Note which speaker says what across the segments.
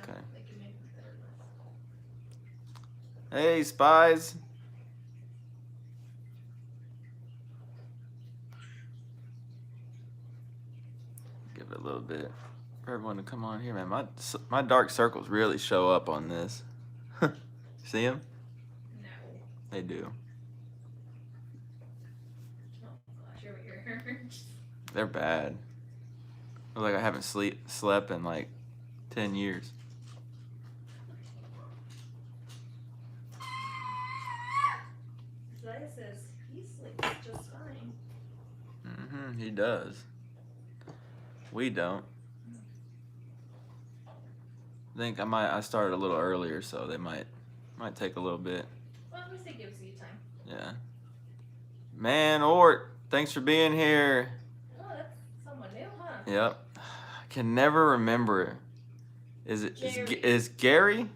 Speaker 1: Okay.
Speaker 2: They can make it better.
Speaker 1: Hey, spies. Give it a little bit for everyone to come on here, man. My dark circles really show up on this. See them?
Speaker 2: No.
Speaker 1: They do.
Speaker 2: Oh gosh, over here.
Speaker 1: They're bad. I like I haven't slept in like 10 years.
Speaker 2: Zaya says he sleeps just fine.
Speaker 1: He does. We don't. I think I started a little earlier, so they might take a little bit.
Speaker 2: Well, at least it gives you time.
Speaker 1: Yeah. Man, Ort, thanks for being here.
Speaker 2: Oh, that's someone new, huh?
Speaker 1: Yep. I can never remember. Is Gary?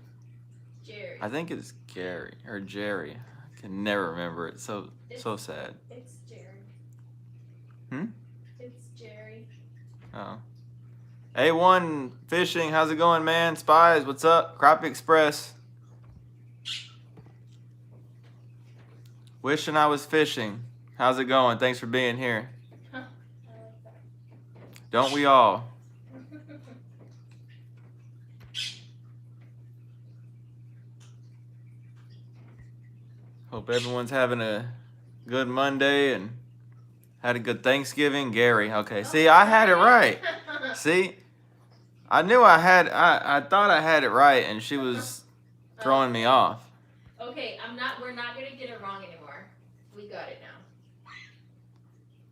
Speaker 2: Jerry.
Speaker 1: I think it's Gary or Jerry. I can never remember it. So sad.
Speaker 2: It's Jerry.
Speaker 1: Hmm?
Speaker 2: It's Jerry.
Speaker 1: Oh. A1 Fishing, how's it going, man? Spies, what's up? Crappie Express. Wishing I was fishing. How's it going? Thanks for being here.
Speaker 2: Huh. I like that.
Speaker 1: Don't we all? Hope everyone's having a good Monday and had a good Thanksgiving. Gary, okay. See, I had it right. See? I knew I thought I had it right, and she was throwing me off.
Speaker 2: Okay, we're not gonna get it wrong anymore. We got it now.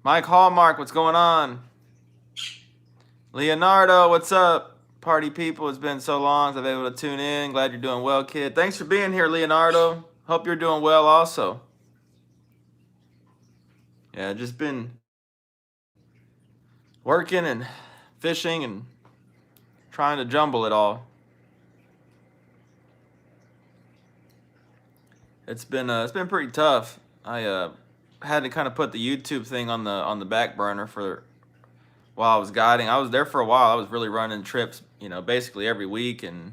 Speaker 1: Mike Hallmark, what's going on? Leonardo, what's up? Party people, it's been so long since I've been able to tune in. Glad you're doing well, kid. Thanks for being here, Leonardo. Hope you're doing well also. Yeah, just been working and fishing and trying to jumble it all. It's been pretty tough. I had to kind of put the YouTube thing on the back burner for while I was guiding. I was there for a while. I was really running trips, basically every week and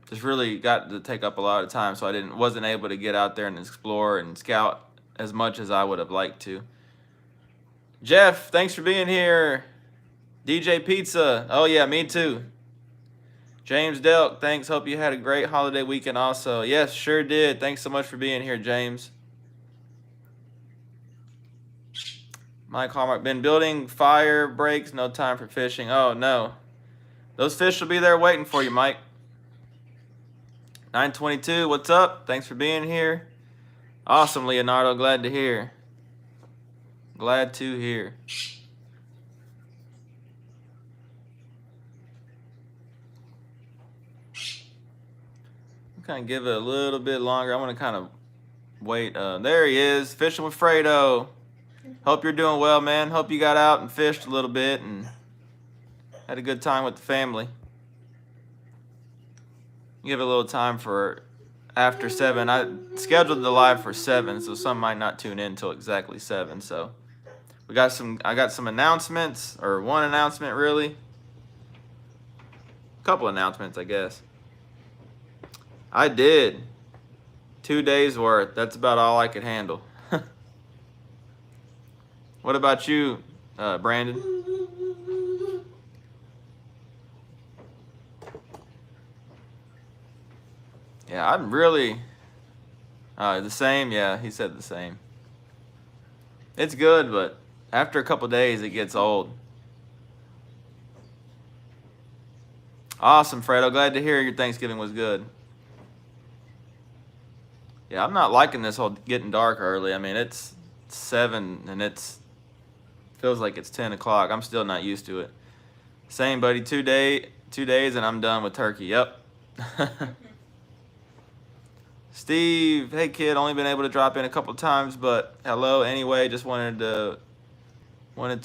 Speaker 1: just really got to take up a lot of time. So I wasn't able to get out there and explore and scout as much as I would have liked to. Jeff, thanks for being here. DJ Pizza. Oh yeah, me too. James Delk, thanks. Hope you had a great holiday weekend also. Yes, sure did. Thanks so much for being here, James. Mike Hallmark, been building fire breaks, no time for fishing. Oh no. Those fish will be there waiting for you, Mike. 922, what's up? Thanks for being here. Awesome, Leonardo. Glad to hear. Glad to hear. Kind of give it a little bit longer. I want to kind of wait. There he is, fishing with Fredo. Hope you're doing well, man. Hope you got out and fished a little bit and had a good time with the family. Give it a little time for after 7. I scheduled the live for 7, so some might not tune in until exactly 7. So I got some announcements, or one announcement really. A couple announcements, I guess. I did 2 days worth. That's about all I could handle. What about you, Brandon? Yeah, I'm really the same. Yeah, he said the same. It's good, but after a couple days, it gets old. Awesome, Fredo. Glad to hear your Thanksgiving was good. Yeah, I'm not liking this whole getting dark early. I mean, it's 7 and feels like it's 10 o'clock. I'm still not used to it. Same, buddy. 2 days and I'm done with turkey. Yep. Steve, hey kid, only been able to drop in a couple times, but hello anyway. Just wanted to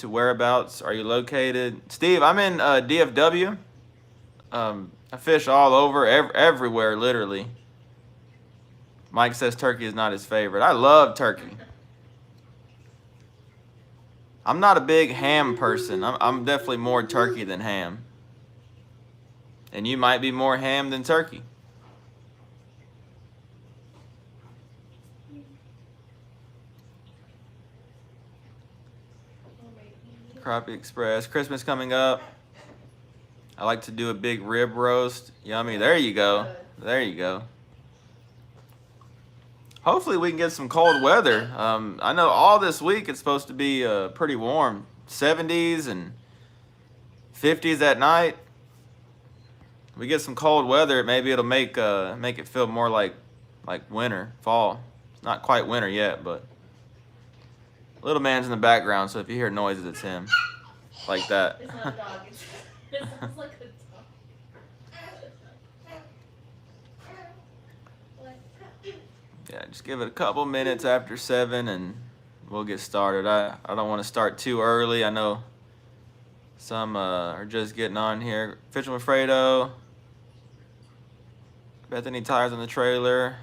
Speaker 1: whereabouts are you located? Steve, I'm in DFW. I fish all over, everywhere, literally. Mike says turkey is not his favorite. I love turkey. I'm not a big ham person. I'm definitely more turkey than ham. And you might be more ham than turkey. Crappie Express. Christmas coming up. I like to do a big rib roast. Yummy. There you go. There you go. Hopefully we can get some cold weather. I know all this week it's supposed to be pretty warm. 70s and 50s at night. We get some cold weather, maybe it'll make it feel more like winter, fall. It's not quite winter yet, but little man's in the background, so if you hear noises, it's him. Like that.
Speaker 2: It's not a dog. It sounds like a dog.
Speaker 1: Yeah, just give it a couple minutes after 7 and we'll get started. I don't want to start too early. I know some are just getting on here. Fishing with Fredo. Bethany tires on the trailer.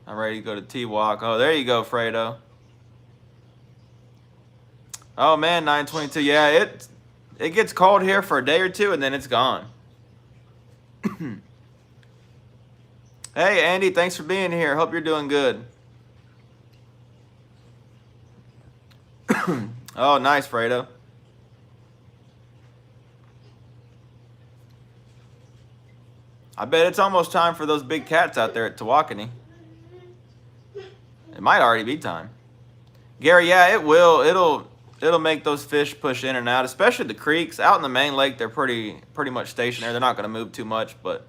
Speaker 1: I'm ready to go to T-Walk. Oh, there you go, Fredo. Oh man, 9:22. Yeah, it gets cold here for a day or two and then it's gone. Hey Andy, thanks for being here. Hope you're doing good. Oh, nice, Fredo. I bet it's almost time for those big cats out there at Tawakoni. It might already be time. Gary, yeah, it will. It'll make those fish push in and out, especially the creeks. Out in the main lake, they're pretty much stationary. They're not going to move too much, but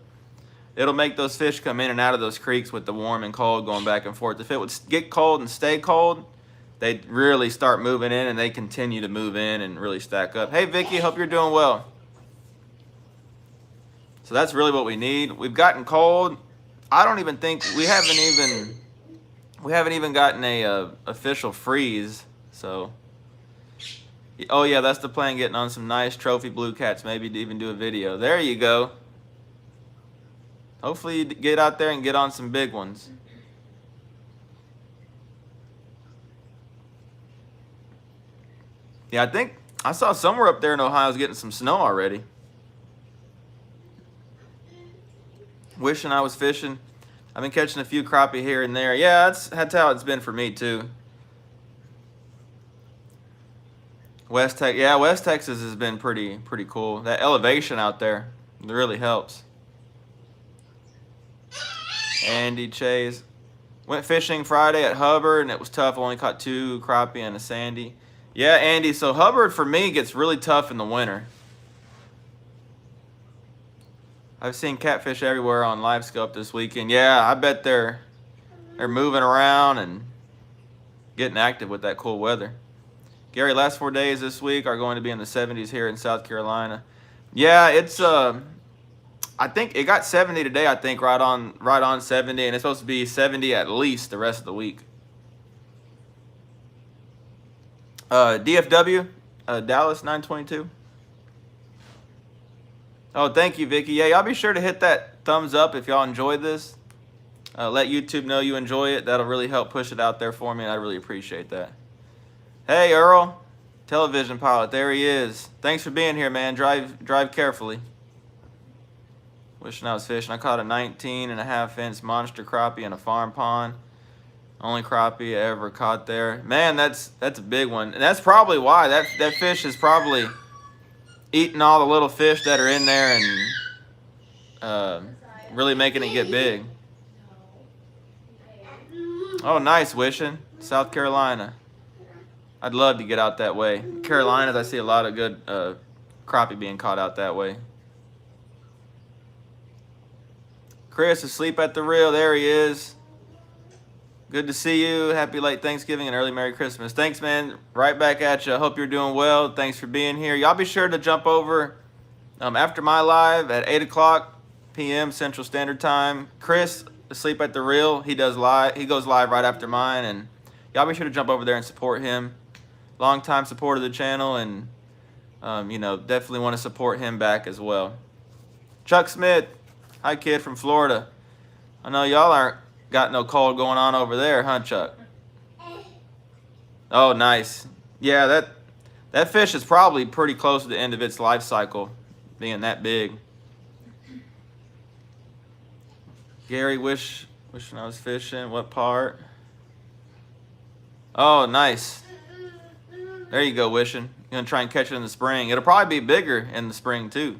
Speaker 1: it'll make those fish come in and out of those creeks with the warm and cold going back and forth. If it would get cold and stay cold, they'd really start moving in, and they continue to move in and really stack up. Hey, Vicky, hope you're doing well. So that's really what we need. We've gotten cold. I don't even think we haven't even gotten a official freeze. So, oh yeah, that's the plan. Getting on some nice trophy blue cats. Maybe to even do a video. There you go. Hopefully you get out there and get on some big ones. Yeah, I think I saw somewhere up there in Ohio is getting some snow already. Wishing I was fishing. I've been catching a few crappie here and there. Yeah, that's how it's been for me too. West Texas has been pretty cool. That elevation out there really helps. Andy Chase went fishing Friday at Hubbard and it was tough. Only caught 2 crappie and a sandy. Yeah, Andy. So Hubbard for me gets really tough in the winter. I've seen catfish everywhere on LiveScope this weekend. Yeah, I bet they're moving around and getting active with that cool weather. Gary, last 4 days this week are going to be in the 70s here in South Carolina. Yeah, it's I think it got 70 today. I think right on 70, and it's supposed to be 70 at least the rest of the week. DFW, Dallas 922. Oh, thank you, Vicky. Yeah, y'all be sure to hit that thumbs up if y'all enjoyed this. Let YouTube know you enjoy it. That'll really help push it out there for me, and I really appreciate that. Hey, Earl, television pilot. There he is. Thanks for being here, man. Drive carefully. Wishing I was fishing. I caught a 19.5-inch monster crappie in a farm pond. Only crappie I ever caught there. Man, that's a big one. And that's probably why. That fish is probably eating all the little fish that are in there and really making it get big. Oh, nice, Wishing. South Carolina. I'd love to get out that way. Carolinas, I see a lot of good crappie being caught out that way. Chris, asleep at the reel. There he is. Good to see you. Happy late Thanksgiving and early Merry Christmas. Thanks, man. Right back at you. Hope you're doing well. Thanks for being here. Y'all be sure to jump over after my live at 8 o'clock p.m. Central Standard Time. Chris, asleep at the reel. He goes live right after mine. And y'all be sure to jump over there and support him. Long-time supporter of the channel. And, definitely want to support him back as well. Chuck Smith. Hi, kid from Florida. I know y'all aren't got no cold going on over there, huh, Chuck? Oh, nice. Yeah, that fish is probably pretty close to the end of its life cycle, being that big. Gary, wishing I was fishing. What part? Oh, nice. There you go, wishing. You're gonna try and catch it in the spring. It'll probably be bigger in the spring too.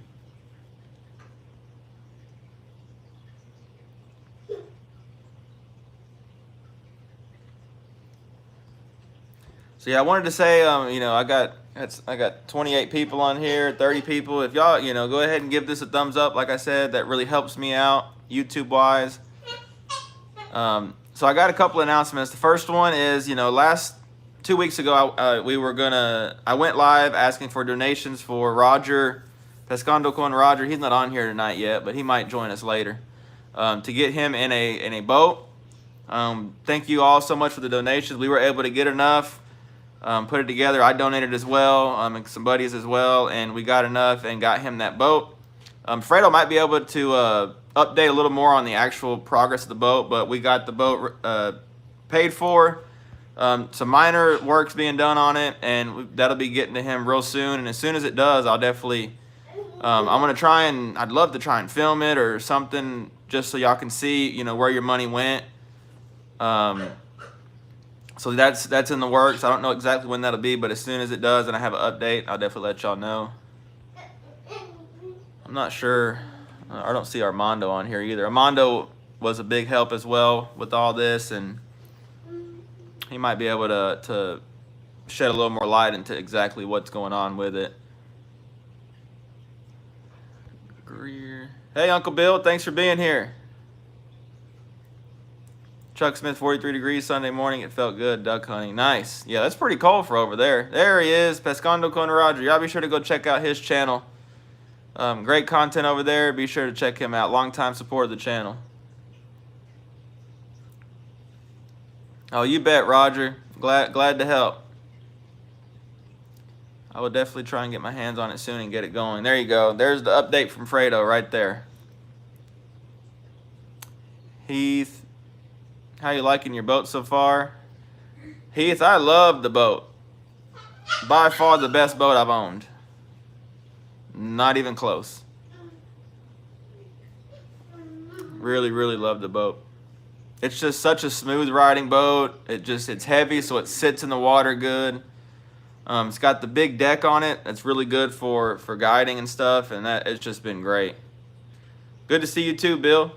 Speaker 1: So yeah, I wanted to say, you know, I got 28 people on here, 30 people. If y'all, you know, go ahead and give this a thumbs up. Like I said, that really helps me out YouTube wise. So I got a couple announcements. The first one is, you know, last 2 weeks ago, I went live asking for donations for Roger, Pescando con Roger. He's not on here tonight yet, but he might join us later, to get him in a boat. Thank you all so much for the donations. We were able to get enough, put it together. I donated as well, and some buddies as well, and we got enough and got him that boat. Fredo might be able to update a little more on the actual progress of the boat, but we got the boat paid for. Some minor work's being done on it, and that'll be getting to him real soon. And as soon as it does, I'll definitely, I'm gonna try and, I'd love to try and film it or something, just so y'all can see, you know, where your money went. So that's in the works. I don't know exactly when that'll be, but as soon as it does and I have an update, I'll definitely let y'all know. I'm not sure. I don't see Armando on here either. Armando was a big help as well with all this, and he might be able to shed a little more light into exactly what's going on with it. Greer. Hey, Uncle Bill, thanks for being here. Chuck Smith, 43 degrees Sunday morning. It felt good duck hunting. Nice. Yeah, that's pretty cold for over there. There he is, Pescando con Roger. Y'all be sure to go check out his channel. Great content over there. Be sure to check him out. Long-time supporter of the channel. Oh, you bet, Roger. Glad to help. I will definitely try and get my hands on it soon and get it going. There you go. There's the update from Fredo right there. Heath, how you liking your boat so far? Heath, I love the boat. By far the best boat I've owned. Not even close. Really, really love the boat. It's just such a smooth riding boat. It's heavy, so it sits in the water good. It's got the big deck on it. That's really good for guiding and stuff, and it's just been great. Good to see you too, Bill.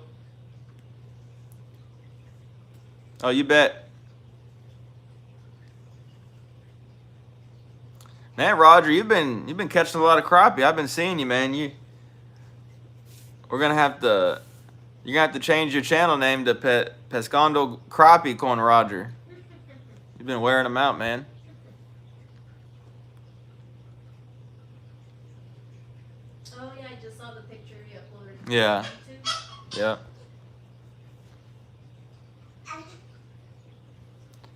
Speaker 1: Oh, you bet. Man, Roger, you've been catching a lot of crappie. I've been seeing you, man. You're gonna have to change your channel name to Pescando Crappie con Roger. You've been wearing them out, man.
Speaker 2: Oh yeah, I just saw the picture you uploaded.
Speaker 1: Yeah. Yep.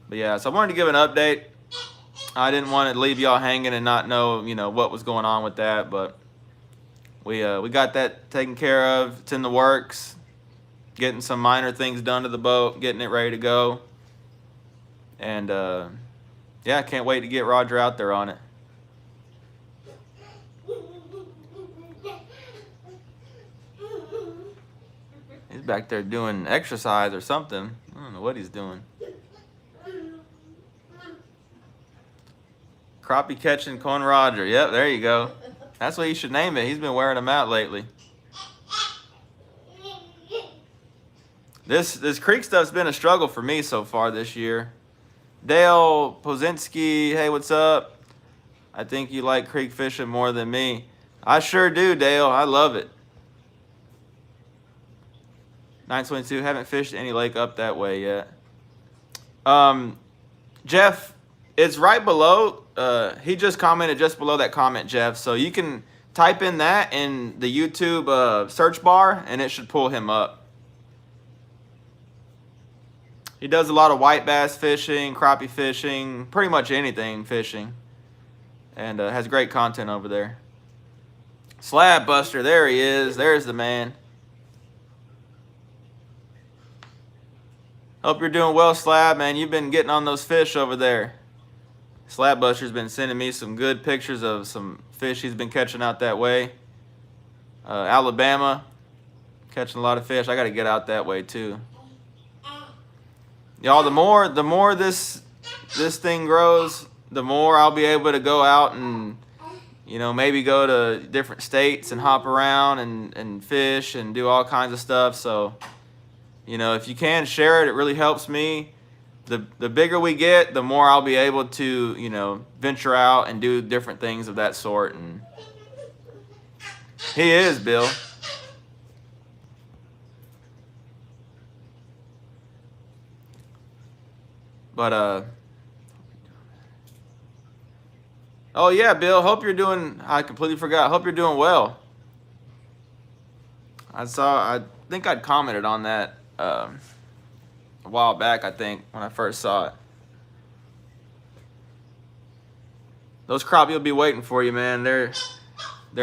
Speaker 1: But yeah, so I wanted to give an update. I didn't want to leave y'all hanging and not know, you know, what was going on with that, but we got that taken care of. It's in the works. Getting some minor things done to the boat, getting it ready to go. And yeah, I can't wait to get Roger out there on it. He's back there doing exercise or something. I don't know what he's doing. Crappie catching con Roger. Yep, there you go. That's what you should name it. He's been wearing them out lately. This creek stuff's been a struggle for me so far this year. Dale Pozinski, hey, what's up? I think you like creek fishing more than me. I sure do, Dale. I love it. 922, haven't fished any lake up that way yet. Jeff, it's right below. He just commented just below that comment, Jeff. So you can type in that in the YouTube search bar, and it should pull him up. He does a lot of white bass fishing, crappie fishing, pretty much anything fishing, and has great content over there. Slab Buster, there he is. There's the man. Hope you're doing well, Slab, man. You've been getting on those fish over there. Slab Buster's been sending me some good pictures of some fish he's been catching out that way. Alabama, Catching a lot of fish. I got to get out that way too. Y'all, the more this thing grows, the more I'll be able to go out and, you know, maybe go to different states and hop around and fish and do all kinds of stuff. So, you know, if you can share it, it really helps me. The bigger we get, the more I'll be able to, you know, venture out and do different things of that sort. And he is, Bill. But oh yeah, Bill. Hope you're doing. I completely forgot. Hope you're doing well. I think I'd commented on that a while back. I think when I first saw it. Those crappie will be waiting for you, man. They're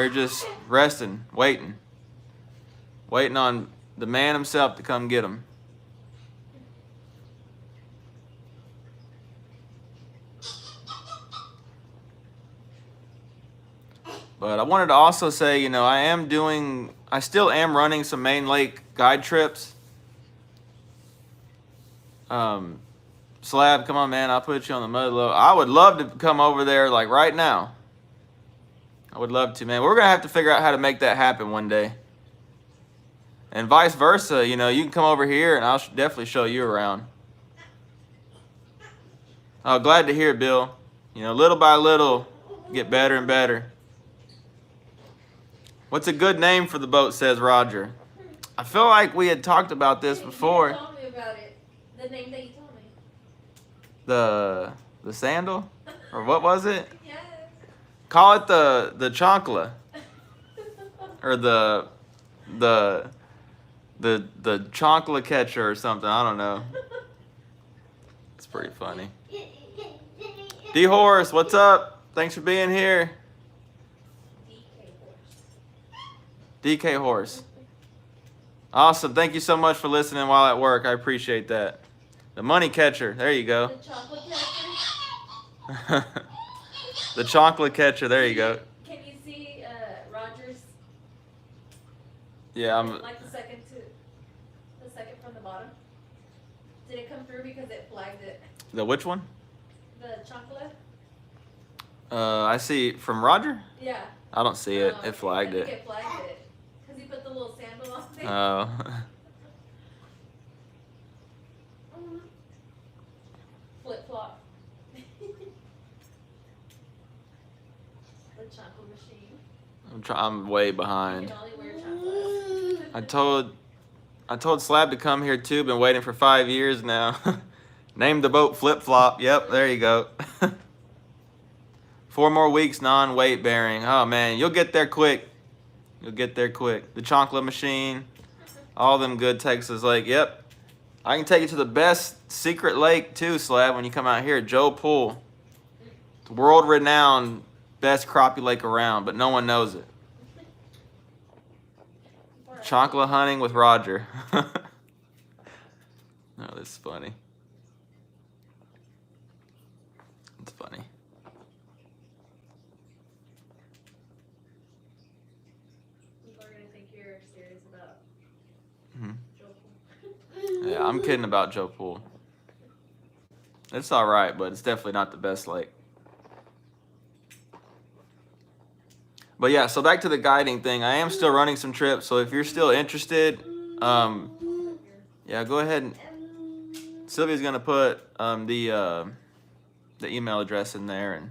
Speaker 1: just resting, waiting on the man himself to come get them. But I wanted to also say, you know, I still am running some main lake guide trips. Slab, come on, man. I'll put you on the mud load. I would love to come over there, like, right now. I would love to, man. We're going to have to figure out how to make that happen one day. And vice versa, you know, you can come over here and I'll definitely show you around. Oh, glad to hear it, Bill. You know, little by little, get better and better. What's a good name for the boat, says Roger. I feel like we had talked about this before.
Speaker 2: You told me about it. The name that you told me.
Speaker 1: The sandal? Or what was it?
Speaker 2: Yes.
Speaker 1: Call it the chonkla. Or the chonkla catcher or something. I don't know. It's pretty funny. D Horse, what's up? Thanks for being here. DK Horse. Awesome. Thank you so much for listening while at work. I appreciate that. The money catcher. There you go.
Speaker 2: The chocolate catcher.
Speaker 1: The chocolate catcher. There you go.
Speaker 2: Can you see Roger's?
Speaker 1: Yeah, I'm.
Speaker 2: Like the second from the bottom. Did it come through because it flagged it?
Speaker 1: The which one?
Speaker 2: The chocolate.
Speaker 1: I see from Roger.
Speaker 2: Yeah.
Speaker 1: I don't see it. It flagged it.
Speaker 2: It flagged it because he put the little sandal on there.
Speaker 1: Oh.
Speaker 2: Flip flop. The chocolate machine.
Speaker 1: I'm way
Speaker 2: You
Speaker 1: behind.
Speaker 2: can only wear chocolate.
Speaker 1: I told Slab to come here too. Been waiting for 5 years now. Named the boat Flip Flop. Yep, there you go. 4 more weeks non-weight bearing. Oh man, you'll get there quick. You'll get there quick. The chocolate machine, all them good Texas Lake. Yep. I can take you to the best secret lake too, Slab, when you come out here. Joe Pool. World-renowned best crappie lake around, but no one knows it. Chocolate hunting with Roger. Oh, this is funny. It's funny.
Speaker 2: People are gonna think you're serious about Joe
Speaker 1: Mm-hmm. Yeah, I'm kidding about Joe Pool. It's all right, but it's definitely not the best lake. But yeah, so back to the guiding thing. I am still running some trips, so if you're still interested, yeah, go ahead. And Sylvia's gonna put the email address in there, and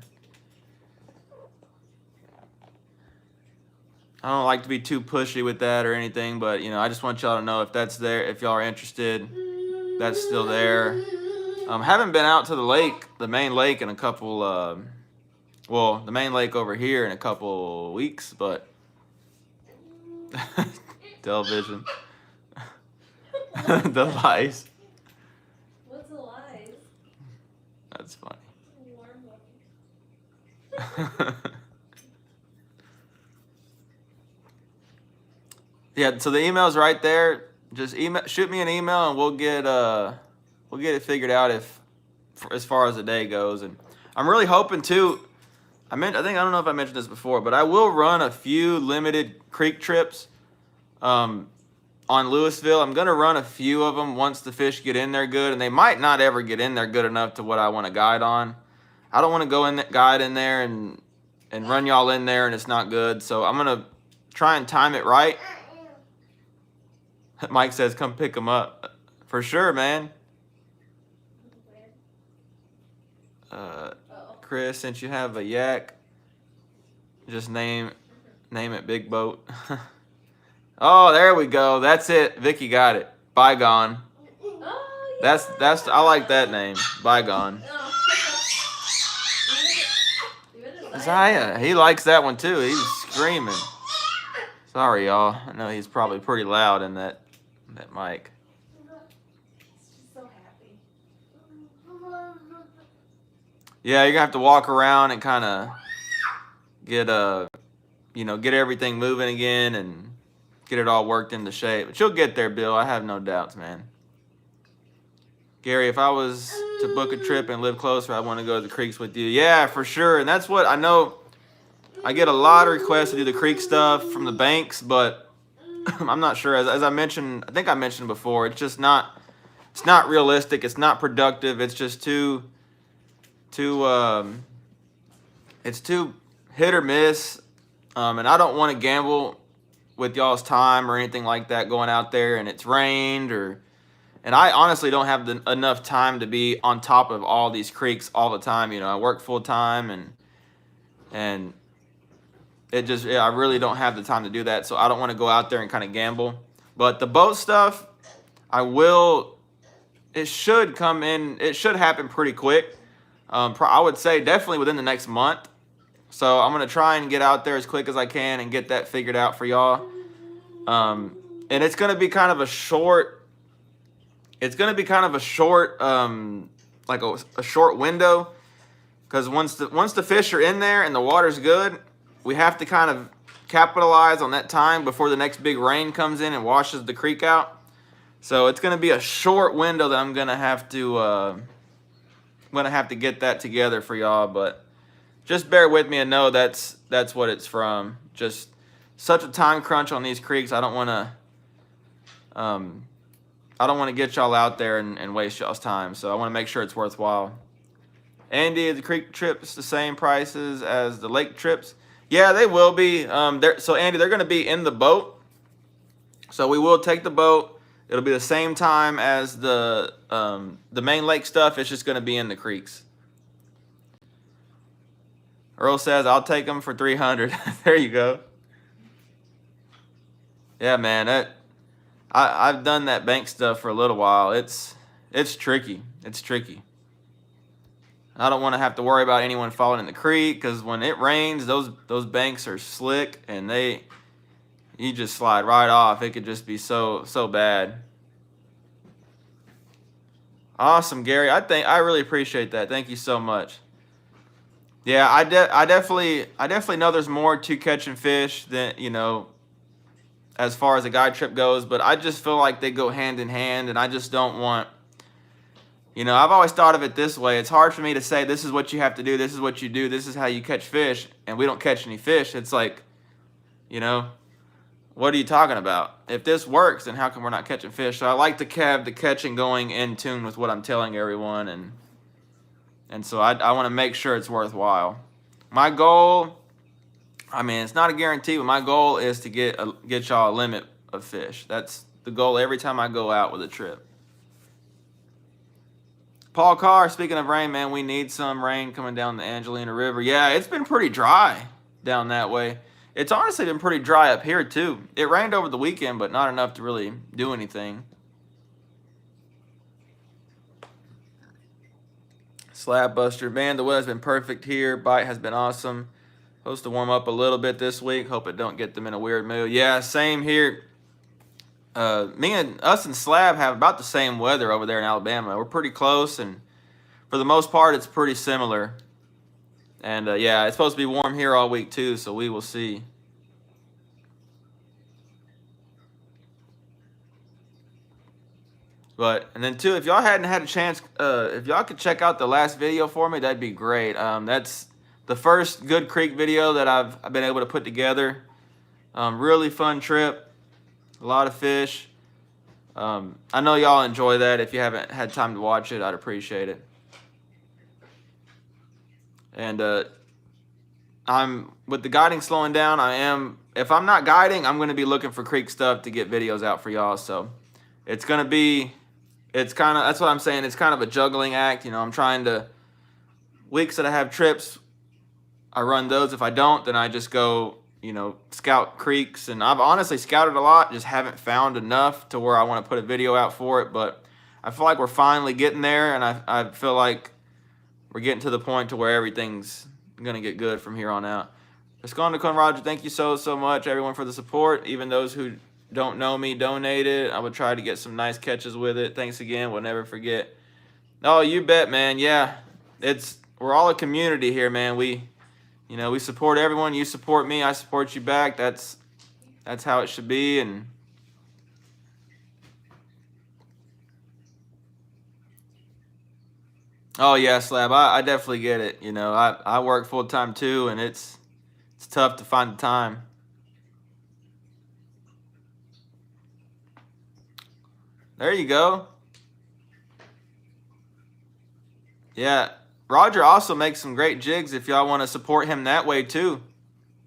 Speaker 1: I don't like to be too pushy with that or anything, but you know, I just want y'all to know if that's there, if y'all are interested, that's still there. Haven't been out to the lake, the main lake, in a couple. Well, the main lake over here in a couple weeks, but television, the lies.
Speaker 2: What's the lies?
Speaker 1: That's funny.
Speaker 2: Warm
Speaker 1: Yeah, so the email's right there. Just shoot me an email, and we'll get it figured out as far as the day goes. And I'm really hoping to. I don't know if I mentioned this before, but I will run a few limited creek trips. on Louisville. I'm gonna run a few of them once the fish get in there good, and they might not ever get in there good enough to what I want to guide on. I don't want to go in that guide in there and run y'all in there and it's not good. So I'm gonna try and time it right. Mike says, "Come pick them up." For sure, man. Chris, since you have a yak, just name it Big Boat. Oh, there we go. That's it. Vicky got it. Bygone.
Speaker 2: Oh, yeah.
Speaker 1: That's I like that name. Bygone. Zaya, he likes that one too. He's screaming. Sorry, y'all. I know he's probably pretty loud in that mic.
Speaker 2: She's so happy.
Speaker 1: Yeah, you're gonna have to walk around and kind of get get everything moving again and get it all worked into shape. But you'll get there, Bill. I have no doubts, man. Gary, if I was to book a trip and live closer, I want to go to the creeks with you. Yeah, for sure. And that's what I know. I get a lot of requests to do the creek stuff from the banks, but I'm not sure. As I mentioned, I think I mentioned before, it's just not. It's not realistic. It's not productive. It's just too it's too hit or miss, and I don't want to gamble with y'all's time or anything like that going out there and it's rained and I honestly don't have enough time to be on top of all these creeks all the time. I work full time and I really don't have the time to do that, so I don't want to go out there and kind of gamble. But the boat stuff, it should happen pretty quick. I would say definitely within the next month. So I'm going to try and get out there as quick as I can and get that figured out for y'all. And it's going to be kind of a short, like a short window. Because once the fish are in there and the water's good, we have to kind of capitalize on that time before the next big rain comes in and washes the creek out. So it's going to be a short window that I'm going to have to get that together for y'all, but just bear with me and know that's what it's from. Just such a time crunch on these creeks. I don't want to get y'all out there and waste y'all's time. So I want to make sure it's worthwhile. Andy, the creek trips the same prices as the lake trips? Yeah, they will be. So Andy, they're going to be in the boat. So we will take the boat. It'll be the same time as the main lake stuff. It's just going to be in the creeks. Earl says, "I'll take them for $300." There you go. Yeah, man. I've done that bank stuff for a little while. It's tricky. It's tricky. I don't want to have to worry about anyone falling in the creek because when it rains, those banks are slick and you just slide right off. It could just be so bad. Awesome, Gary. I really appreciate that. Thank you so much. Yeah, I definitely know there's more to catching fish than, as far as a guide trip goes, but I just feel like they go hand in hand, and I just don't want, I've always thought of it this way. It's hard for me to say this is what you have to do, this is what you do, this is how you catch fish, and we don't catch any fish. It's like, what are you talking about? If this works, then how come we're not catching fish? So I like to have the catching going in tune with what I'm telling everyone, and so I want to make sure it's worthwhile. My goal, it's not a guarantee, but my goal is to get y'all a limit of fish. That's the goal every time I go out with a trip. Paul Carr, speaking of rain, man, we need some rain coming down the Angelina River. Yeah, it's been pretty dry down that way. It's honestly been pretty dry up here, too. It rained over the weekend, but not enough to really do anything. Slab Buster, man, the weather's been perfect here. Bite has been awesome. Supposed to warm up a little bit this week. Hope it don't get them in a weird mood. Yeah, same here. Us and Slab have about the same weather over there in Alabama. We're pretty close, and for the most part, it's pretty similar. And yeah, it's supposed to be warm here all week too, so we will see. And then too, if y'all hadn't had a chance, if y'all could check out the last video for me, that'd be great. That's the first Good Creek video that I've been able to put together. Really fun trip, a lot of fish. I know y'all enjoy that. If you haven't had time to watch it, I'd appreciate it. And I'm with the guiding slowing down. If I'm not guiding, I'm going to be looking for creek stuff to get videos out for y'all. So it's going to be, that's what I'm saying. It's kind of a juggling act. You know, I'm trying to, weeks that I have trips, I run those. If I don't, then I just go, you know, scout creeks. And I've honestly scouted a lot, just haven't found enough to where I want to put a video out for it. But I feel like we're finally getting there, and I feel like we're getting to the point to where everything's going to get good from here on out. Let's go on to Con Roger. Thank you so much, everyone, for the support. Even those who don't know me donated. I would try to get some nice catches with it. Thanks again. We'll never forget. Oh, you bet, man. Yeah, we're all a community here, man. We support everyone. You support me. I support you back. That's how it should be. And oh yeah, Slab. I definitely get it. You know, I work full time too, and it's tough to find the time. There you go. Yeah, Roger also makes some great jigs if y'all want to support him that way too.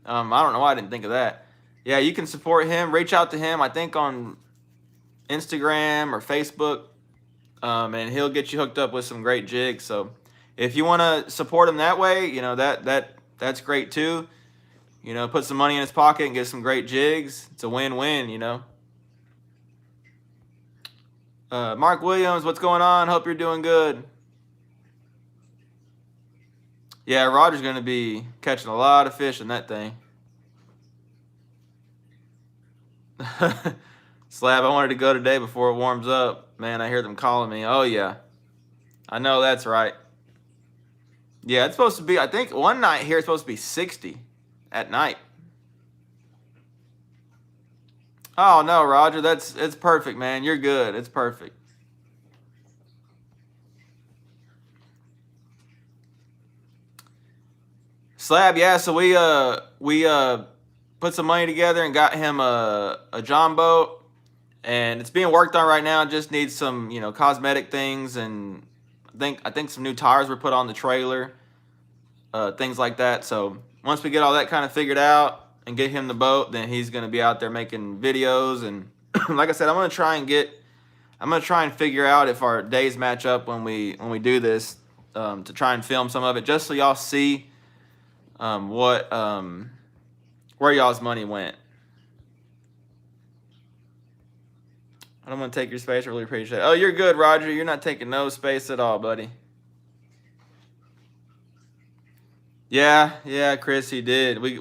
Speaker 1: I don't know why I didn't think of that. Yeah, you can support him. Reach out to him, I think, on Instagram or Facebook, and he'll get you hooked up with some great jigs. So if you want to support him that way, you know, that's great too. You know, put some money in his pocket and get some great jigs. It's a win-win, you know. Mark Williams, what's going on? Hope you're doing good. Yeah, Roger's going to be catching a lot of fish in that thing. Slab, I wanted to go today before it warms up. Man, I hear them calling me. Oh, yeah. I know that's right. Yeah, it's supposed to be, I think one night here it's supposed to be 60 at night. Oh, no, Roger, it's perfect, man. You're good. It's perfect. Slab, yeah, so we put some money together and got him a John boat, and it's being worked on right now. It just needs some, you know, cosmetic things, and I think some new tires were put on the trailer, things like that. So once we get all that kind of figured out and get him the boat, then he's gonna be out there making videos. And like I said, I'm gonna try and figure out if our days match up when we do this, to try and film some of it, just so y'all see where y'all's money went. I don't want to take your space. I really appreciate it. Oh, you're good, Roger. You're not taking no space at all, buddy. Yeah, Chris, he did. We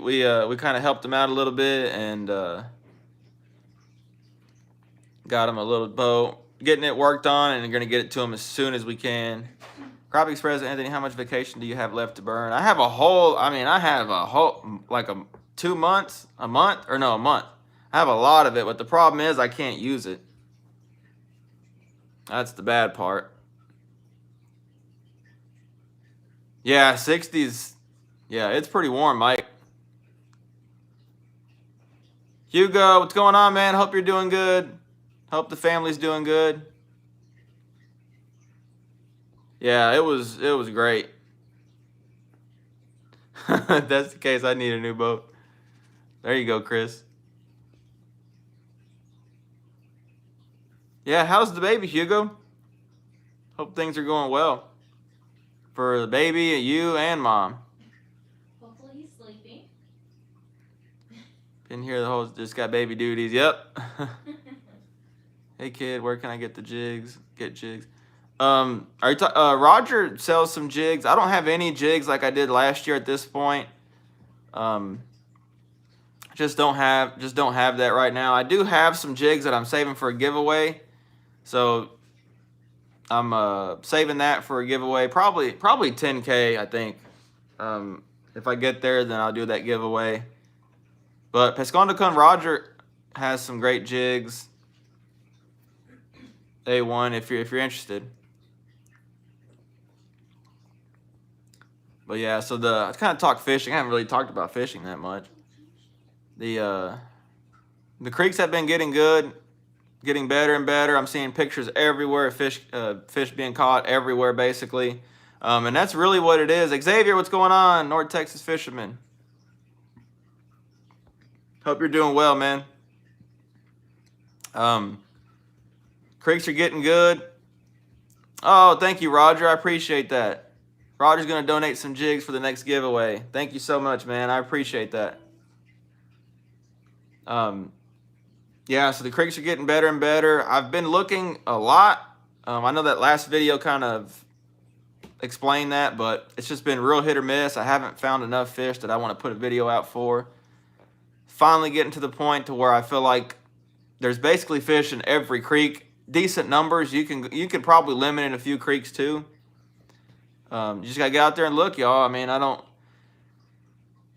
Speaker 1: kind of helped him out a little bit and got him a little boat, getting it worked on, and gonna get it to him as soon as we can. Crappie Express, Anthony, how much vacation do you have left to burn? I have a whole, like 2 months, a month. I have a lot of it, but the problem is I can't use it. That's the bad part. Yeah, 60s. Yeah, it's pretty warm, Mike. Hugo, what's going on, man? Hope you're doing good. Hope the family's doing good. Yeah, it was great. If that's the case, I need a new boat. There you go, Chris. Yeah, how's the baby, Hugo? Hope things are going well for the baby, you, and mom.
Speaker 2: Hopefully he's sleeping.
Speaker 1: Been here the whole, just got baby duties. Yep. Hey kid, where can I get the jigs? Get jigs. Roger sells some jigs. I don't have any jigs like I did last year at this point. Just don't have that right now. I do have some jigs that I'm saving for a giveaway. So I'm saving that for a giveaway. Probably 10K, I think. If I get there, then I'll do that giveaway. But Pescando Con Roger has some great jigs. A1 if you're interested. But yeah, so I kind of talk fishing. I haven't really talked about fishing that much. The creeks have been getting good. getting better and better. I'm seeing pictures everywhere of fish being caught everywhere, basically. And that's really what it is. Xavier, what's going on? North Texas fisherman. Hope you're doing well, man. Creeks are getting good. Oh, thank you, Roger. I appreciate that. Roger's going to donate some jigs for the next giveaway. Thank you so much, man. I appreciate that. Yeah, so the creeks are getting better and better. I've been looking a lot. I know that last video kind of explained that, but it's just been real hit or miss. I haven't found enough fish that I want to put a video out for. Finally getting to the point to where I feel like there's basically fish in every creek. Decent numbers. You can probably limit in a few creeks too. You just gotta get out there and look, y'all. I mean,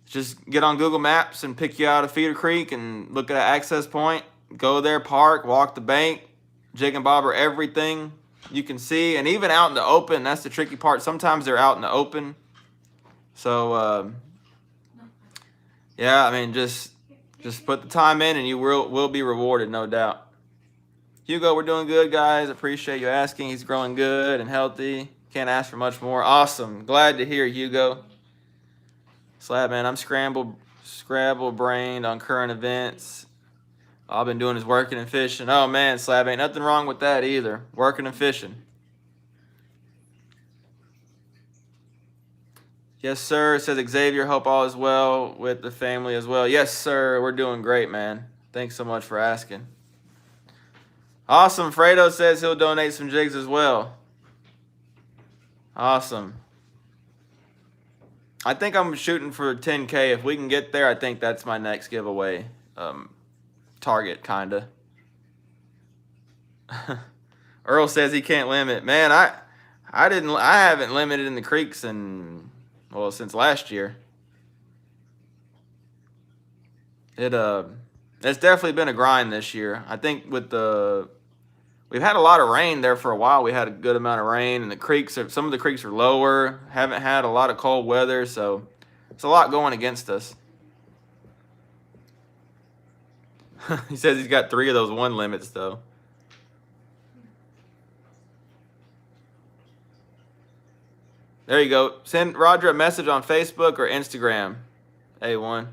Speaker 1: just get on Google Maps and pick you out a feeder creek and look at an access point. Go there, park, walk the bank, jig and bobber everything you can see, and even out in the open. That's the tricky part. Sometimes they're out in the open. So yeah, I mean, just put the time in and you will be rewarded, no doubt. Hugo, we're doing good, guys. Appreciate you asking. He's growing good and healthy. Can't ask for much more. Awesome. Glad to hear, Hugo. Slab, man, I'm scrabble-brained on current events. All I've been doing is working and fishing. Oh, man, Slab, ain't nothing wrong with that either. Working and fishing. Yes, sir, says Xavier. Hope all is well with the family as well. Yes, sir, we're doing great, man. Thanks so much for asking. Awesome. Fredo says he'll donate some jigs as well. Awesome. I think I'm shooting for 10K. If we can get there, I think that's my next giveaway target, kind of. Earl says he can't limit. Man, I haven't limited in the creeks since last year. It's definitely been a grind this year. I think we've had a lot of rain there for a while. We had a good amount of rain, and some of the creeks are lower. Haven't had a lot of cold weather, so it's a lot going against us. He says he's got 3 of those 1 limits, though. There you go. Send Roger a message on Facebook or Instagram, A1.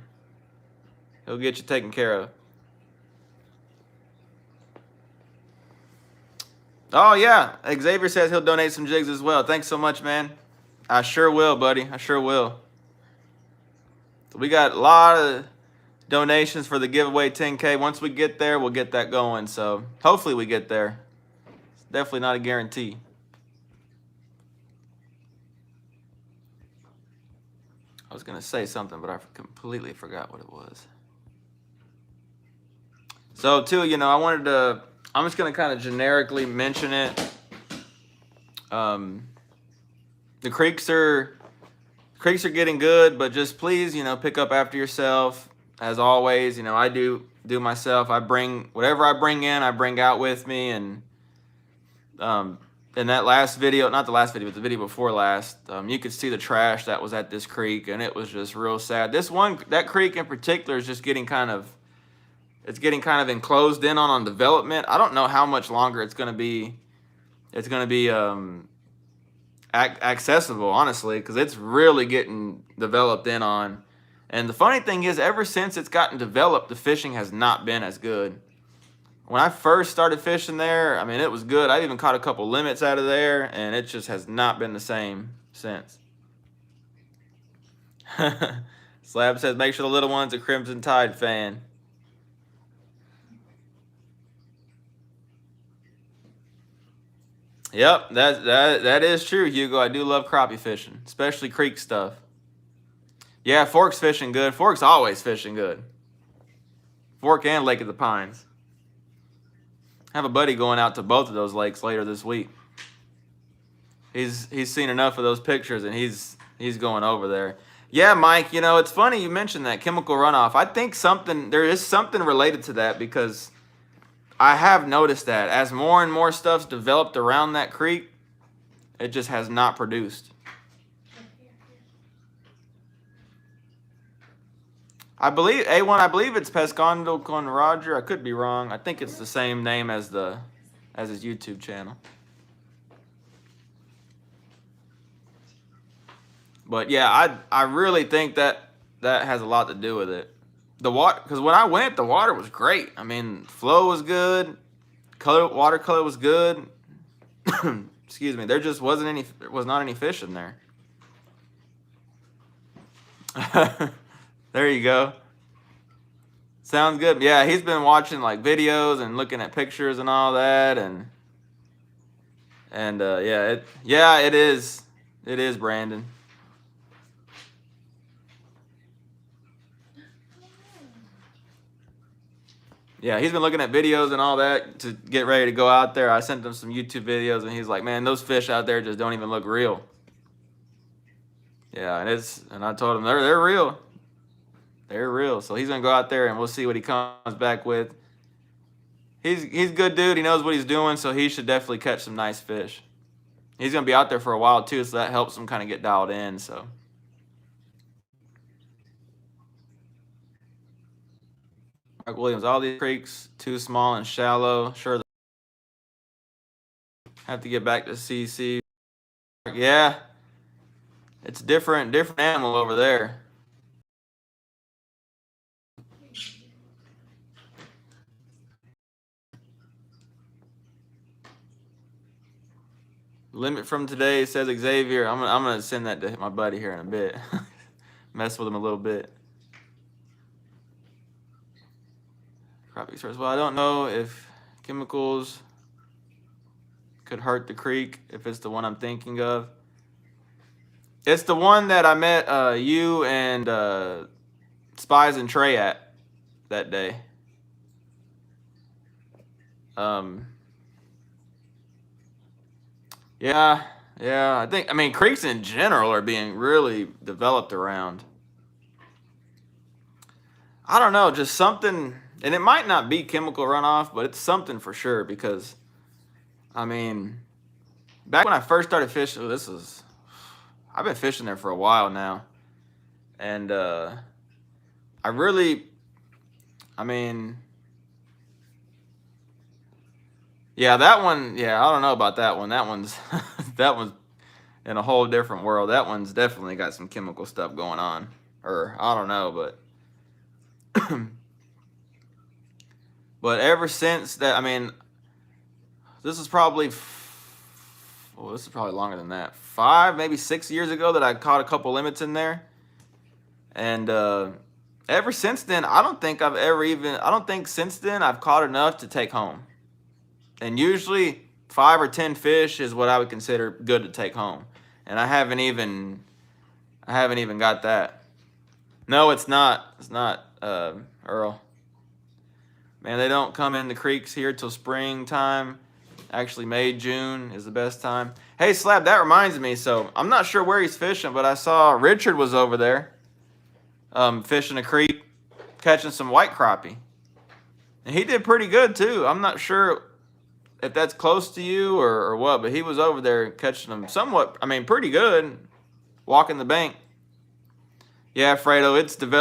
Speaker 1: He'll get you taken care of. Oh, yeah. Xavier says he'll donate some jigs as well. Thanks so much, man. I sure will, buddy. I sure will. We got a lot of donations for the giveaway 10K. Once we get there, we'll get that going. So hopefully we get there. It's definitely not a guarantee. I was going to say something, but I completely forgot what it was. So, too, I'm just going to kind of generically mention it. The creeks are getting good, but just please, pick up after yourself. As always, I do myself. I bring whatever I bring in, I bring out with me. And in that last video, not the last video, but the video before last, you could see the trash that was at this creek, and it was just real sad. That creek in particular is just getting kind of enclosed in on development. I don't know how much longer it's going to be accessible, honestly, because it's really getting developed in on. And the funny thing is, ever since it's gotten developed, the fishing has not been as good. When I first started fishing there, I mean, it was good. I even caught a couple limits out of there, and it just has not been the same since. Slab says, make sure the little one's a Crimson Tide fan. Yep, that is true, Hugo. I do love crappie fishing, especially creek stuff. Yeah, Fork's fishing good. Fork's always fishing good. Fork and Lake of the Pines. I have a buddy going out to both of those lakes later this week. He's seen enough of those pictures, and he's going over there. Yeah, Mike, it's funny you mentioned that chemical runoff. I think there is something related to that, because I have noticed that as more and more stuff's developed around that creek, it just has not produced. I believe A1. I believe it's Pescando con Roger. I could be wrong. I think it's the same name as his YouTube channel. But yeah, I really think that has a lot to do with it. The water, because when I went, the water was great. I mean, flow was good, watercolor was good. Excuse me. There was not any fish in there. There you go. Sounds good. Yeah, he's been watching like videos and looking at pictures and all that, and it is Brandon. Yeah, he's been looking at videos and all that to get ready to go out there. I sent him some YouTube videos, and he's like, "Man, those fish out there just don't even look real." Yeah, and I told him they're real. They're real. So he's gonna go out there, and we'll see what he comes back with. He's a good dude. He knows what he's doing, so he should definitely catch some nice fish. He's gonna be out there for a while too, so that helps him kind of get dialed in. So. Mark Williams, all these creeks too small and shallow. Sure, have to get back to CC. Yeah, it's different animal over there. Limit from today, says Xavier. I'm gonna send that to my buddy here in a bit. Mess with him a little bit. Crappie starts. Well, I don't know if chemicals could hurt the creek if it's the one I'm thinking of. It's the one that I met you and Spies and Trey at that day. Yeah, I mean, creeks in general are being really developed around. I don't know, just something, and it might not be chemical runoff, but it's something for sure because, I mean, back when I first started fishing, I've been fishing there for a while now, and yeah, that one, yeah, I don't know about that one. That one's that one's in a whole different world. That one's definitely got some chemical stuff going on, or I don't know, but but ever since that, I mean, this is probably longer than that. 5, maybe 6 years ago that I caught a couple limits in there, and ever since then, I don't think since then I've caught enough to take home. And usually 5 or 10 fish is what I would consider good to take home. And I haven't even got that. No, it's not. It's not, Earl. Man, they don't come in the creeks here till springtime. Actually, May, June is the best time. Hey, Slab, that reminds me. So I'm not sure where he's fishing, but I saw Richard was over there fishing a creek, catching some white crappie. And he did pretty good, too. I'm not sure if that's close to you or what, but he was over there catching them somewhat, I mean, pretty good, walking the bank. Yeah, Fredo,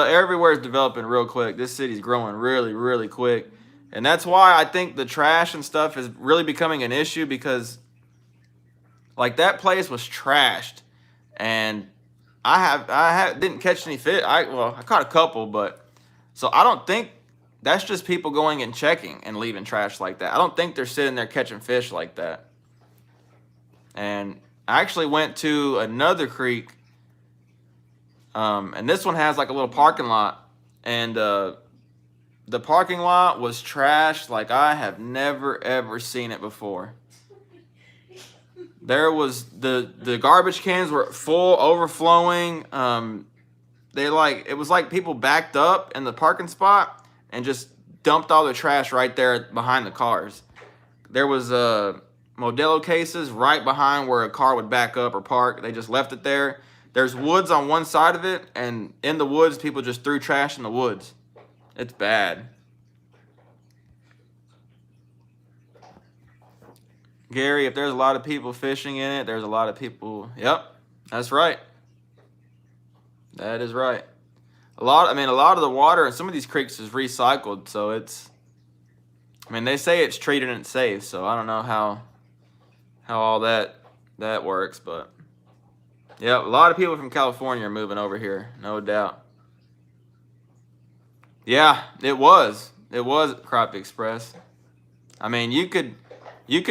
Speaker 1: everywhere is developing real quick. This city's growing really, really quick. And that's why I think the trash and stuff is really becoming an issue because, like, that place was trashed. And I didn't catch any fish. I caught a couple, but, so I don't think, that's just people going and checking and leaving trash like that. I don't think they're sitting there catching fish like that. And I actually went to another creek, and this one has like a little parking lot, and the parking lot was trashed like I have never ever seen it before. There was the garbage cans were full, overflowing. It was like people backed up in the parking spot and just dumped all the trash right there behind the cars. There was Modelo cases right behind where a car would back up or park. They just left it there. There's woods on one side of it, and in the woods, people just threw trash in the woods. It's bad. Gary, if there's a lot of people fishing in it, there's a lot of people. Yep, that's right. That is right. A a lot of the water in some of these creeks is recycled, so it's, I mean, they say it's treated and safe, so I don't know how all that works, but yeah, a lot of people from California are moving over here, no doubt. Yeah, it was Crappie Express. I mean, you could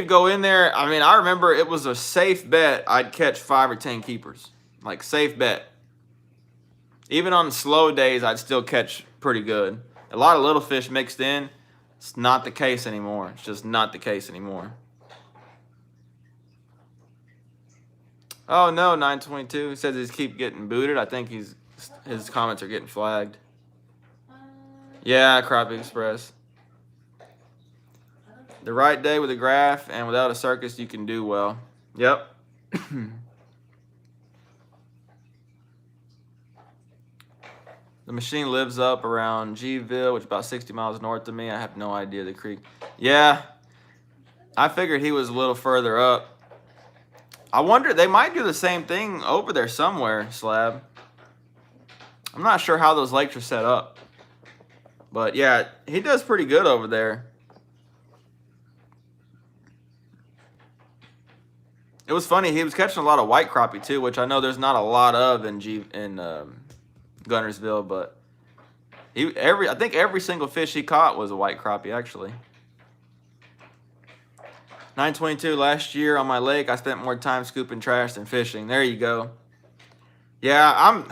Speaker 1: go in there. I mean, I remember it was a safe bet I'd catch 5 or 10 keepers, like safe bet. Even on slow days, I'd still catch pretty good. A lot of little fish mixed in. It's not the case anymore. It's just not the case anymore. Oh no, 922. He says he's keep getting booted. I think his comments are getting flagged. Yeah, Crappie Express. The right day with a graph and without a circus, you can do well. Yep. The machine lives up around Gville, which is about 60 miles north of me. I have no idea the creek. Yeah, I figured he was a little further up. I wonder, they might do the same thing over there somewhere, Slab. I'm not sure how those lakes are set up. But yeah, he does pretty good over there. It was funny, he was catching a lot of white crappie too, which I know there's not a lot of in Gunnersville, but I think every single fish he caught was a white crappie actually. 922, last year on my lake, I spent more time scooping trash than fishing. There you go. Yeah,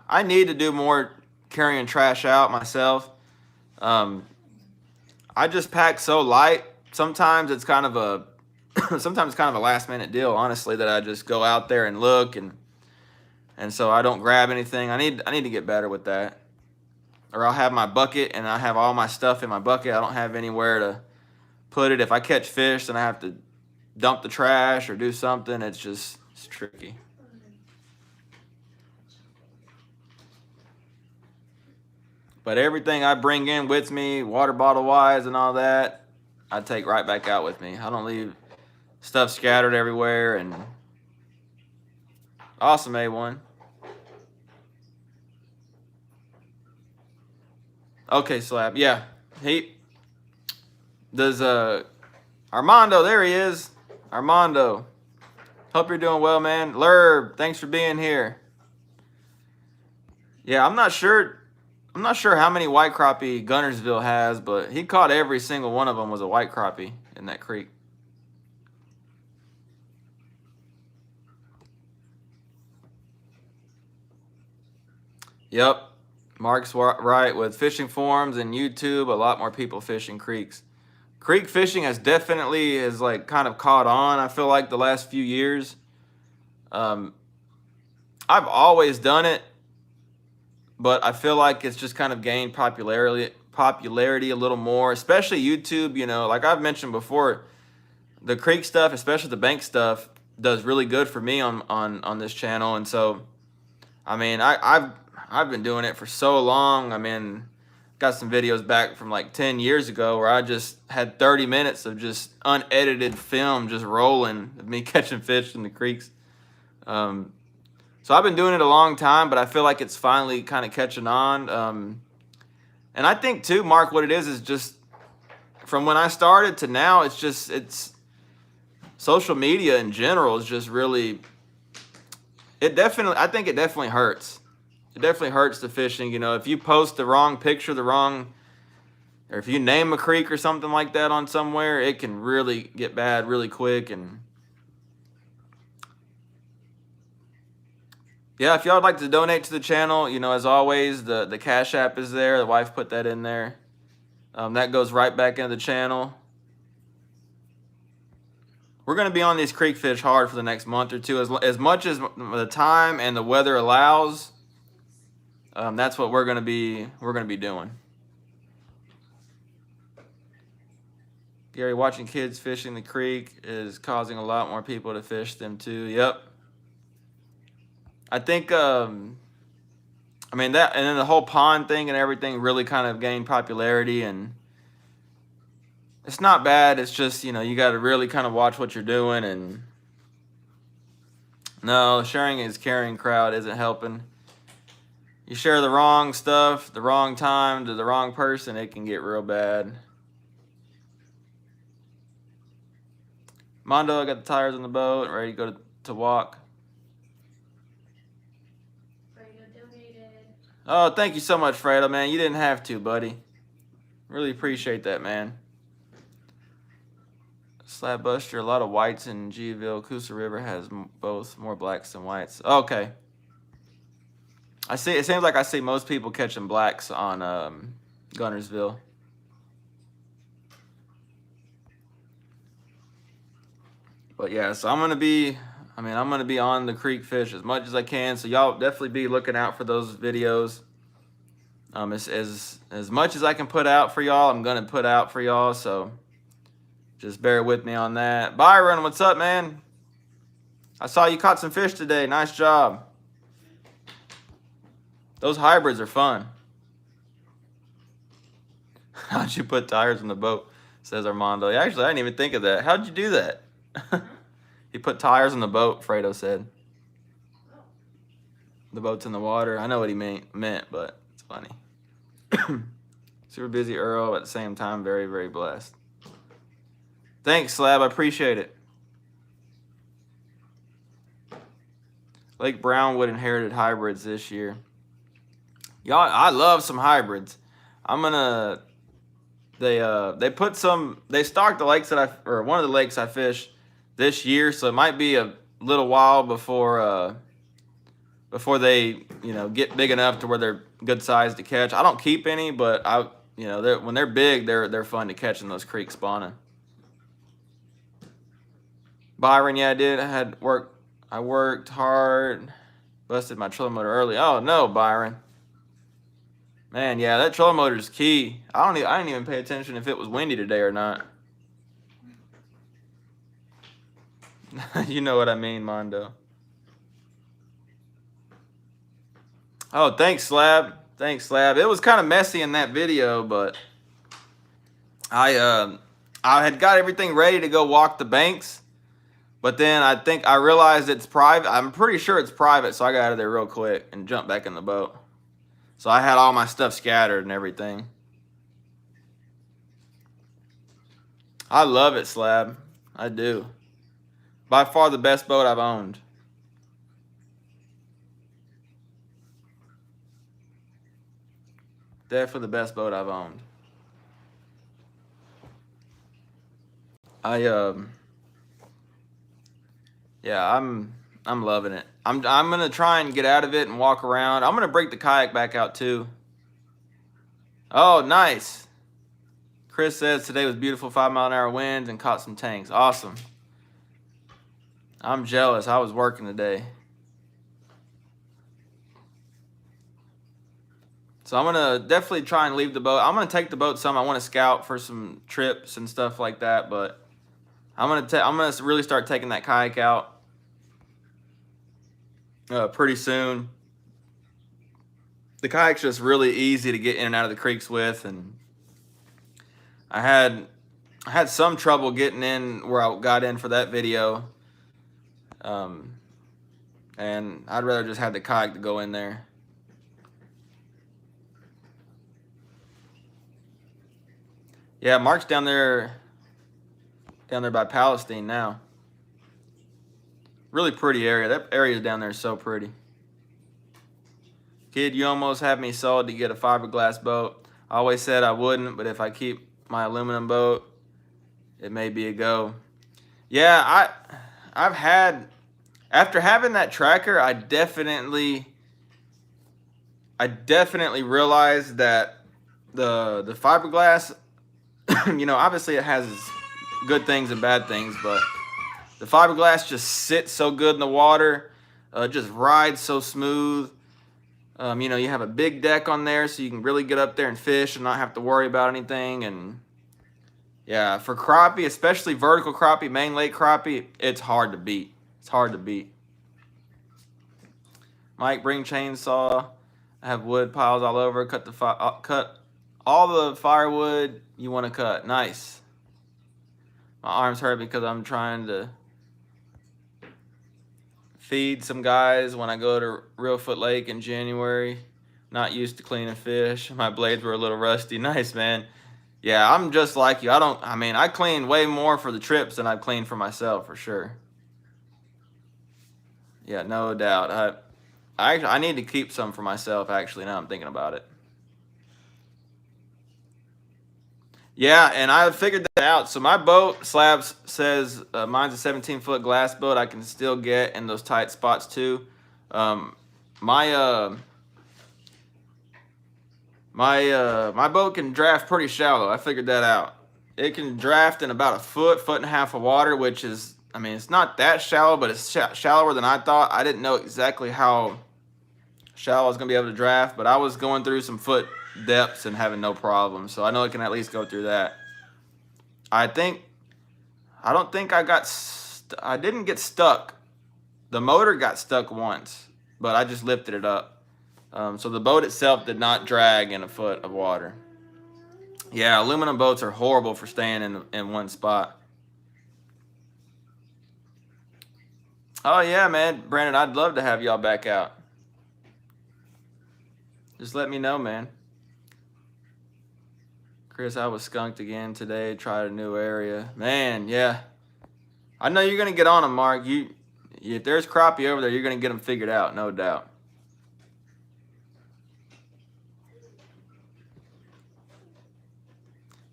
Speaker 1: I need to do more carrying trash out myself. I just pack so light. Sometimes it's kind of a last minute deal, honestly, that I just go out there and look and so I don't grab anything. I need to get better with that. Or I'll have my bucket and I have all my stuff in my bucket. I don't have anywhere to put it. If I catch fish, then I have to dump the trash or do something. It's tricky. But everything I bring in with me, water bottle wise and all that, I take right back out with me. I don't leave stuff scattered everywhere. And awesome, A1. Okay, Slab. Yeah, does Armando, there he is. Armando, hope you're doing well, man. Lerb, thanks for being here. Yeah, I'm not sure how many white crappie Gunnersville has, but he caught every single one of them was a white crappie in that creek. Yep, Mark's right. With fishing forums and YouTube, a lot more people fishing creeks. Creek fishing has like kind of caught on. I feel like the last few years. I've always done it, but I feel like it's just kind of gained popularity a little more, especially YouTube. You know, like I've mentioned before, the creek stuff, especially the bank stuff, does really good for me on this channel. And so, I mean, I've been doing it for so long. I mean, got some videos back from like 10 years ago where I just had 30 minutes of just unedited film just rolling of me catching fish in the creeks. So I've been doing it a long time, but I feel like it's finally kind of catching on. And I think too, Mark, what it is just from when I started to now, it's social media in general is just really, I think it definitely hurts. It definitely hurts the fishing. You know, if you post the wrong picture, or if you name a creek or something like that on somewhere, it can really get bad really quick. And yeah, if y'all would like to donate to the channel, you know, as always, the Cash App is there. The wife put that in there. That goes right back into the channel. We're going to be on these creek fish hard for the next month or two, as much as the time and the weather allows. That's what we're gonna be doing. Gary, watching kids fishing the creek is causing a lot more people to fish them too. Yep. I think I mean that, and then the whole pond thing and everything really kind of gained popularity, and it's not bad. It's just, you know, you got to really kind of watch what you're doing. And no, sharing is caring crowd isn't helping. You share the wrong stuff, the wrong time to the wrong person, it can get real bad. Mondo, I got the tires on the boat, ready to go to walk.
Speaker 2: Fredo donated.
Speaker 1: Oh, thank you so much, Fredo, man. You didn't have to, buddy. Really appreciate that, man. Slab Buster, a lot of whites in Gville. Coosa River has both, more blacks than whites. Okay. I see. It seems like I see most people catching blacks on Gunnersville. But yeah, so I'm gonna be on the creek fish as much as I can. So y'all definitely be looking out for those videos. As much as I can put out for y'all, I'm gonna put out for y'all. So just bear with me on that. Byron, what's up, man? I saw you caught some fish today. Nice job. Those hybrids are fun. How'd you put tires in the boat? Says Armando. Yeah, actually, I didn't even think of that. How'd you do that? He put tires in the boat, Fredo said. The boat's in the water. I know what he meant, but it's funny. Super busy, Earl, but at the same time, very, very blessed. Thanks, Slab. I appreciate it. Lake Brownwood inherited hybrids this year. Y'all, I love some hybrids. They stocked the lakes or one of the lakes I fished this year, so it might be a little while before they, get big enough to where they're good size to catch. I don't keep any, but when they're big, they're fun to catch in those creeks spawning. Byron, yeah, I did. I worked hard, busted my trolling motor early. Oh no, Byron. Man, yeah, that trolling motor is key. I didn't even pay attention if it was windy today or not. You know what I mean, Mondo. Oh, thanks, Slab. Thanks, Slab. It was kind of messy in that video, but I had got everything ready to go walk the banks, but then I realized it's private. I'm pretty sure it's private, so I got out of there real quick and jumped back in the boat. So I had all my stuff scattered and everything. I love it, Slab. I do. By far the best boat I've owned. Definitely the best boat I've owned. I'm loving it. I'm gonna try and get out of it and walk around. I'm gonna break the kayak back out too. Oh, nice. Chris says today was beautiful, 5-mile-an-hour winds and caught some tanks. Awesome. I'm jealous. I was working today. So I'm gonna definitely try and leave the boat. I'm gonna take the boat some. I want to scout for some trips and stuff like that, but I'm gonna really start taking that kayak out pretty soon. The kayak's just really easy to get in and out of the creeks with, and I had some trouble getting in where I got in for that video, and I'd rather just have the kayak to go in there. Yeah, Mark's down there by Palestine now. Really pretty area. That area down there is so pretty. Kid, you almost had me sold to get a fiberglass boat. I always said I wouldn't, but if I keep my aluminum boat, it may be a go. Yeah, after having that tracker, I definitely realized that the fiberglass, obviously it has good things and bad things, but the fiberglass just sits so good in the water, just rides so smooth. You have a big deck on there, so you can really get up there and fish and not have to worry about anything. And yeah, for crappie, especially vertical crappie, main lake crappie, it's hard to beat. It's hard to beat. Mike, bring chainsaw. I have wood piles all over. Cut all the firewood you want to cut. Nice. My arms hurt because I'm trying to feed some guys when I go to Real Foot Lake in January. Not used to cleaning fish. My blades were a little rusty. Nice, man. Yeah, I'm just like you. I clean way more for the trips than I've cleaned for myself, for sure. Yeah, no doubt. I need to keep some for myself, actually, now I'm thinking about it. Yeah, and I figured that out. So my boat slabs says mine's a 17-foot glass boat. I can still get in those tight spots too. Um, my my boat can draft pretty shallow. I figured that out. It can draft in about a foot and a half of water, which is, it's not that shallow, but it's shallower than I thought. I didn't know exactly how shallow I was gonna be able to draft, but I was going through some foot depths and having no problem. So I know it can at least go through that. I don't think I didn't get stuck. The motor got stuck once, but I just lifted it up. So the boat itself did not drag in a foot of water. Yeah, aluminum boats are horrible for staying in one spot. Oh yeah, man, Brandon, I'd love to have y'all back out. Just let me know, man. Chris, I was skunked again today. Tried a new area. Man, yeah. I know you're gonna get on them, Mark. If there's crappie over there, you're gonna get them figured out, no doubt.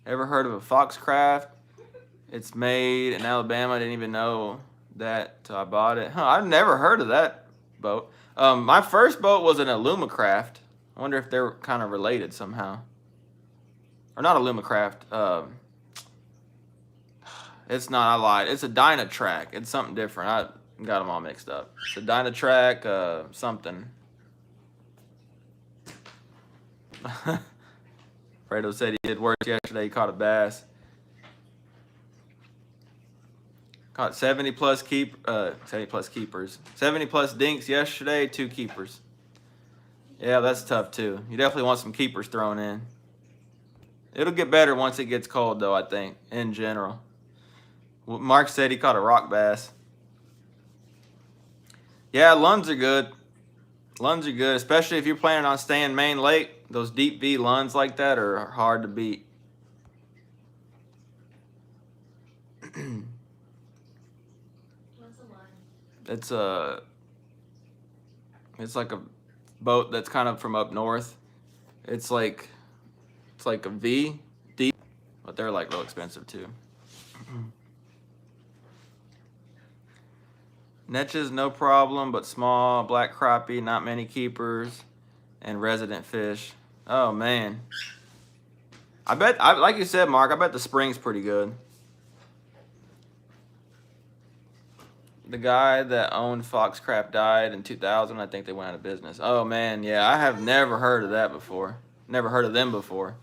Speaker 1: Ever heard of a Foxcraft? It's made in Alabama. I didn't even know that till I bought it. I've never heard of that boat. My first boat was an Alumacraft. I wonder if they're kind of related somehow. Or not Alumacraft. It's not, I lied. It's a Dynatrack. It's something different. I got them all mixed up. It's a Dynatrack something. Fredo said he did work yesterday. He caught a bass. Caught 70 plus keepers. 70 plus dinks yesterday, 2 keepers. Yeah, that's tough too. You definitely want some keepers thrown in. It'll get better once it gets cold though, I think, in general. Mark said he caught a rock bass. Yeah, lunds are good. Lunds are good, especially if you're planning on staying Main Lake. Those deep V lunds like that are hard to beat.
Speaker 2: What's a line?
Speaker 1: It's like a boat that's kind of from up north. It's like a V deep, but they're like real expensive too. Netches, no problem, but small, black crappie, not many keepers, and resident fish. Oh man. Like you said, Mark, I bet the spring's pretty good. The guy that owned Foxcraft died in 2000. I think they went out of business. Oh man, yeah, I have never heard of that before. Never heard of them before.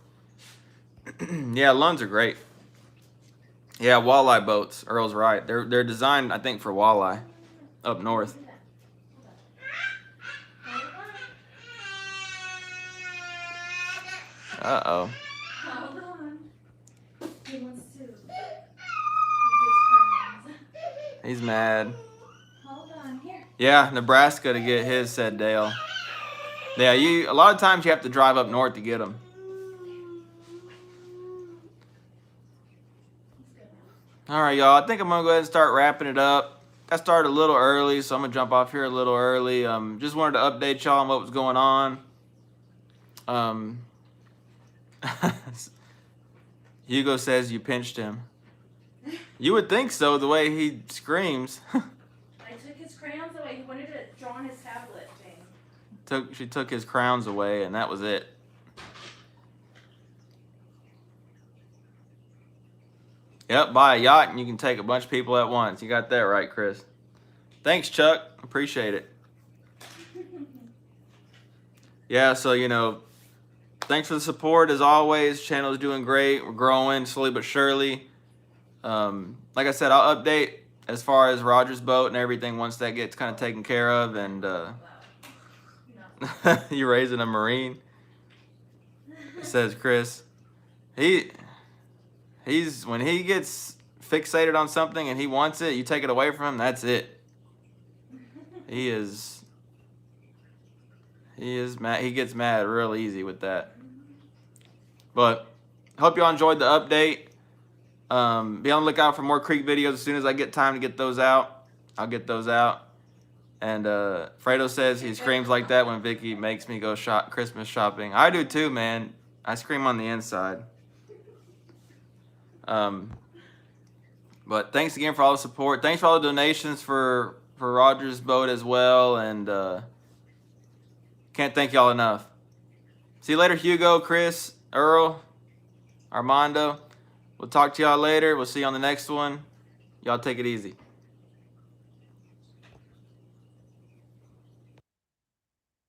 Speaker 1: Yeah, lunds are great. Yeah, walleye boats. Earl's right. They're designed, I think, for walleye up north. Uh-oh.
Speaker 2: Hold on. He wants to use his crayons.
Speaker 1: He's mad.
Speaker 2: Hold on, here.
Speaker 1: Yeah, Nebraska to get his, said Dale. Yeah, a lot of times you have to drive up north to get them. All right, y'all. I think I'm going to go ahead and start wrapping it up. I started a little early, so I'm going to jump off here a little early. Just wanted to update y'all on what was going on. Hugo says you pinched him. You would think so, the way he screams.
Speaker 2: I took his crayons away. He wanted to draw on his tablet thing.
Speaker 1: She took his crowns away, and that was it. Yep, buy a yacht and you can take a bunch of people at once. You got that right, Chris. Thanks, Chuck. Appreciate it. Yeah, so, thanks for the support as always. Channel is doing great. We're growing slowly but surely. Like I said, I'll update as far as Roger's boat and everything once that gets kind of taken care of. And you raising a Marine, says Chris. He's when he gets fixated on something and he wants it, you take it away from him, that's it. He He is mad. He gets mad real easy with that. But hope y'all enjoyed the update. Be on the lookout for more Creek videos. As soon as I get time to get those out, I'll get those out. And Fredo says he screams like that when Vicky makes me go Christmas shopping. I do too, man. I scream on the inside. But thanks again for all the support. Thanks for all the donations for Roger's boat as well. And can't thank y'all enough. See you later, Hugo, Chris, Earl, Armando. We'll talk to y'all later. We'll see you on the next one. Y'all take it easy.